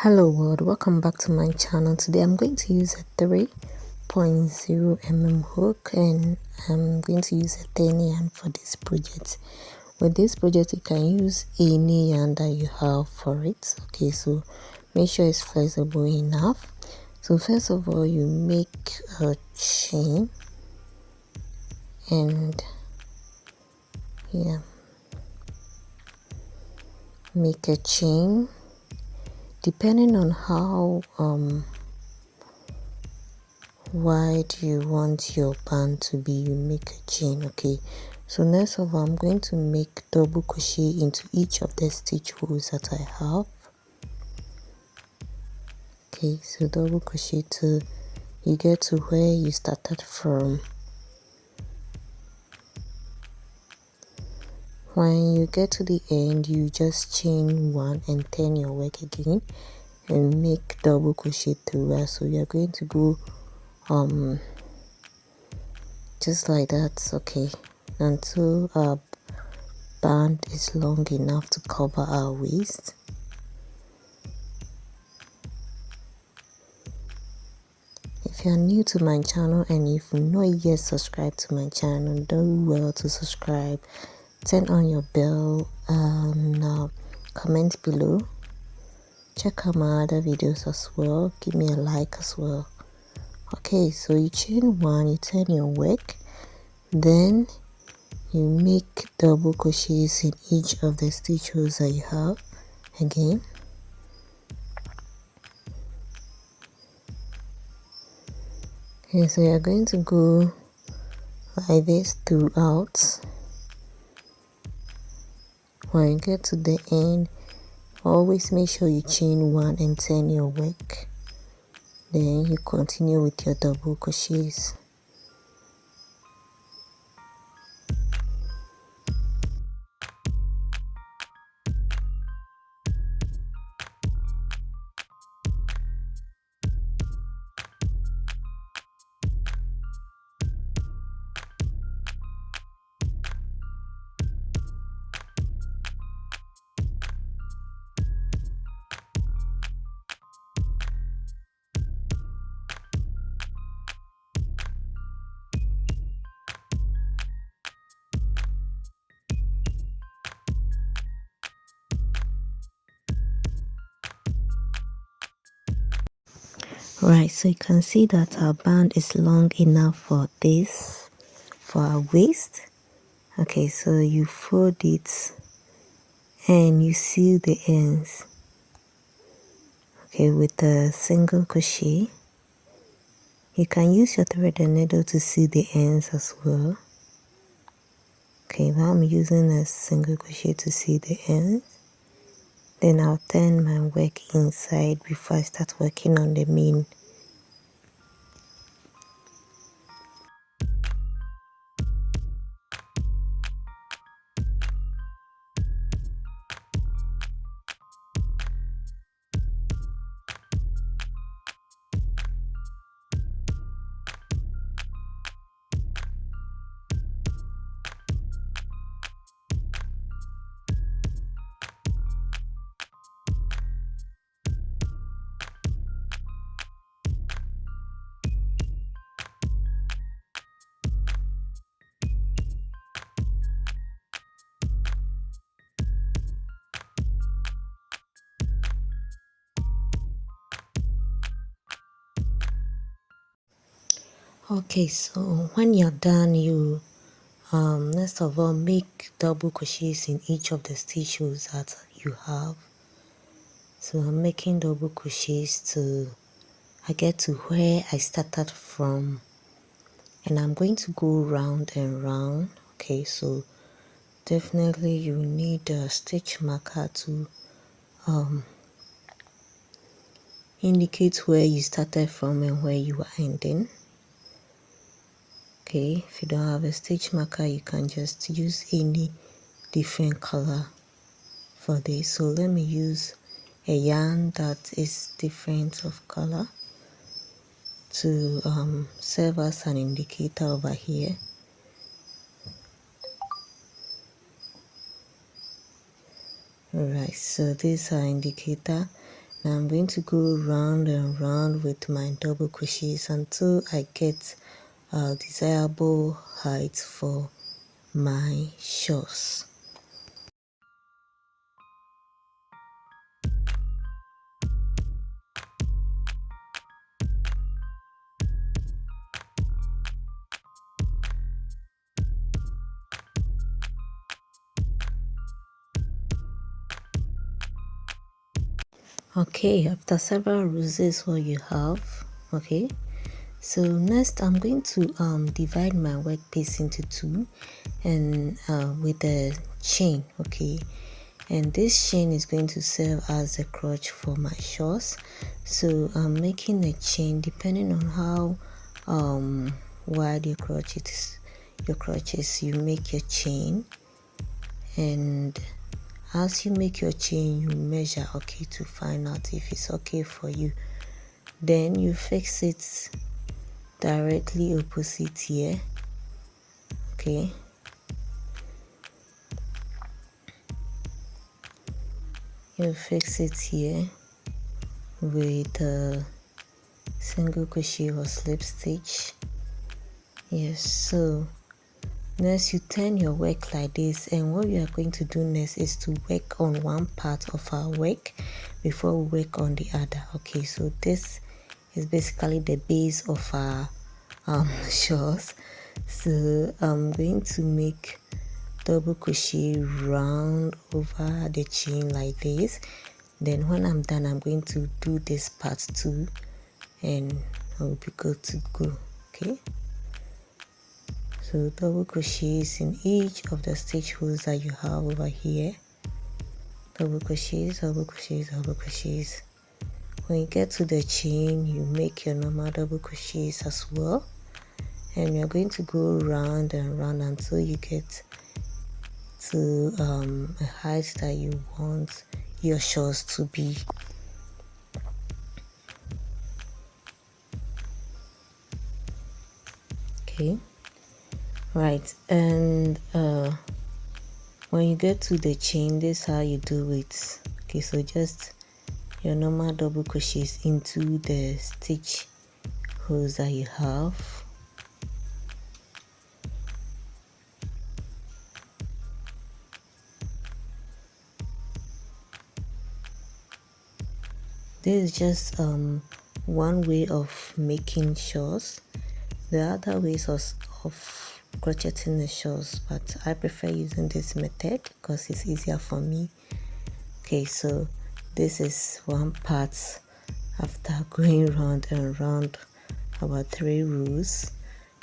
Hello world, welcome back to my channel. Today I'm going to use a 3.0 mm hook and I'm going to use a 10 yarn for this project. With this project you can use any yarn that you have for it. Okay, so make sure it's flexible enough. So first of all, you make a chain and make a chain depending on how wide you want your band to be. You make a chain. Okay, so next of all I'm going to make double crochet into each of the stitch holes that I have. Okay, so double crochet till you get to where you started from. When you get to the end, you just chain one and turn your work again and make double crochet throughout. So we are going to go just like that. Okay, until our band is long enough to cover our waist. If you are new to my channel and if you not yet subscribed to my channel, do well to subscribe, turn on your bell and comment below. Check out my other videos as well, give me a like as well. Okay, so you chain one, you turn your work, then you make double crochets in each of the stitch holes that you have again. Okay, so you're going to go like this throughout. When you get to the end, always make sure you chain one and turn your work. Then you continue with your double crochets. Right, so you can see that our band is long enough for this, for our waist. Okay, so you fold it and you seal the ends. Okay, with a single crochet. You can use your thread and needle to seal the ends as well. Okay, now I'm using a single crochet to seal the ends. Then I'll turn my work inside before I start working on the main. Okay, so when you're done, you next of all make double crochets in each of the stitch holes that you have. So I'm making double crochets till I get to where I started from, and I'm going to go round and round. Okay, so definitely you need a stitch marker to indicate where you started from and where you are ending. Okay, if you don't have a stitch marker, you can just use any different color for this. So let me use a yarn that is different of color to serve as an indicator over here. Alright, so this is our indicator. Now I'm going to go round and round with my double crochets until I get a desirable height for my shawls. Okay, after several rows, this is what you have. Okay, so next I'm going to divide my work piece into two, and with a chain. Okay, and this chain is going to serve as a crotch for my shawls. So I'm making a chain depending on how wide your crotch is. You make your chain, and as you make your chain, you measure, okay, to find out if it's okay for you. Then you fix it directly opposite here. Okay, you fix it here with a single crochet or slip stitch. Yes, so next you turn your work like this, and what we are going to do next is to work on one part of our work before we work on the other. Okay, so this is basically the base of our shawls. So I'm going to make double crochet round over the chain like this. Then when I'm done, I'm going to do this part too, and I'll be good to go. Okay, so double crochets in each of the stitch holes that you have over here. Double crochets, double crochets, double crochets. When you get to the chain, you make your normal double crochets as well, and you're going to go round and round until you get to a height that you want your shawls to be. Okay, right, and when you get to the chain, this is how you do it. Okay, so just your normal double crochets into the stitch holes that you have. This is just one way of making shawls. There are other ways of crocheting the shawls, but I prefer using this method because it's easier for me. Okay, so this is one part after going round and round about 3 rows.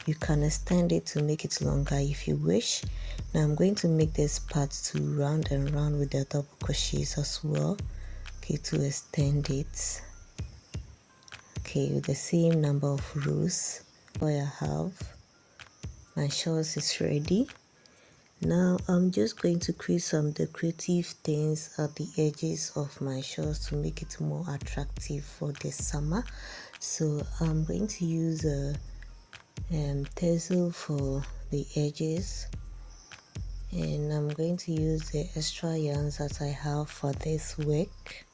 You can extend it to make it longer if you wish. Now I'm going to make this part to round and round with the double crochets as well. Okay, to extend it. Okay, with the same number of rows. What I have, my shawls is ready. Now I'm just going to create some decorative things at the edges of my shawls to make it more attractive for the summer. So I'm going to use a tassel for the edges, and I'm going to use the extra yarns that I have for this work.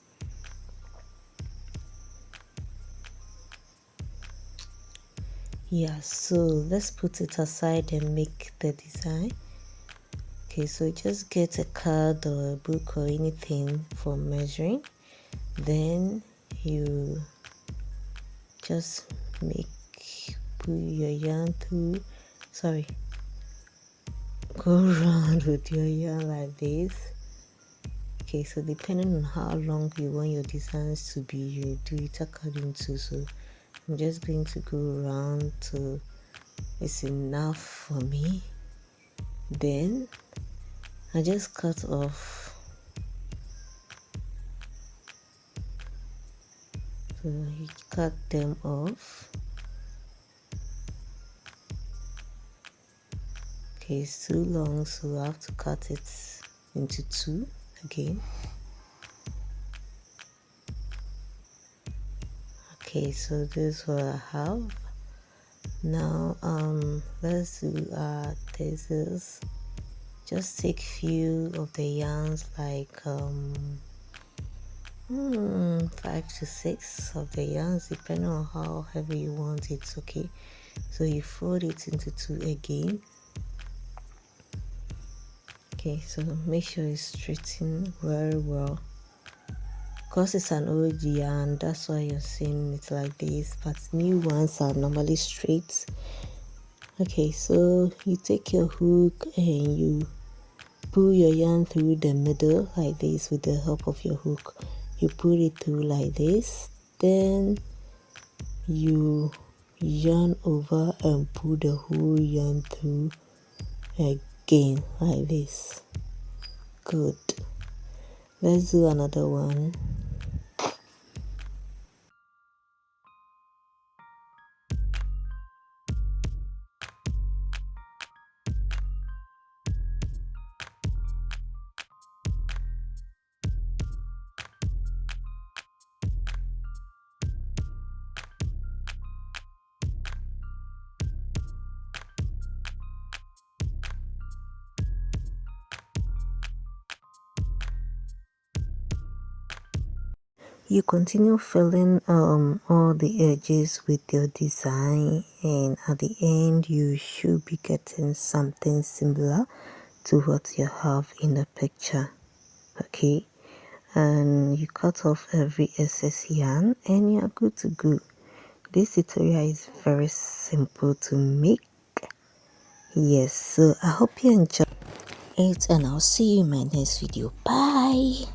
Yeah, so let's put it aside and make the design. Okay, so just get a card or a book or anything for measuring. Then you just put your yarn through, go around with your yarn like this. Okay, so depending on how long you want your designs to be, you do it according to. So I'm just going to go around till it's enough for me. Then I just cut off. So you cut them off. Okay, it's too long, so I have to cut it into 2 again. Okay, so this is what I have. Now let's do our tassels. Just take few of the yarns, like 5 to 6 of the yarns, depending on how heavy you want it. Okay, so you fold it into 2 again. Okay, so make sure you straighten very well, because it's an old yarn, that's why you're seeing it like this, but new ones are normally straight. Okay, so you take your hook and you pull your yarn through the middle like this with the help of your hook. You pull it through like this, then you yarn over and pull the whole yarn through again like this. Good. Let's do another one. You continue filling all the edges with your design, and at the end you should be getting something similar to what you have in the picture. Okay, and you cut off every excess yarn and you're good to go. This tutorial is very simple to make. Yes, so I hope you enjoy it, and I'll see you in my next video. Bye.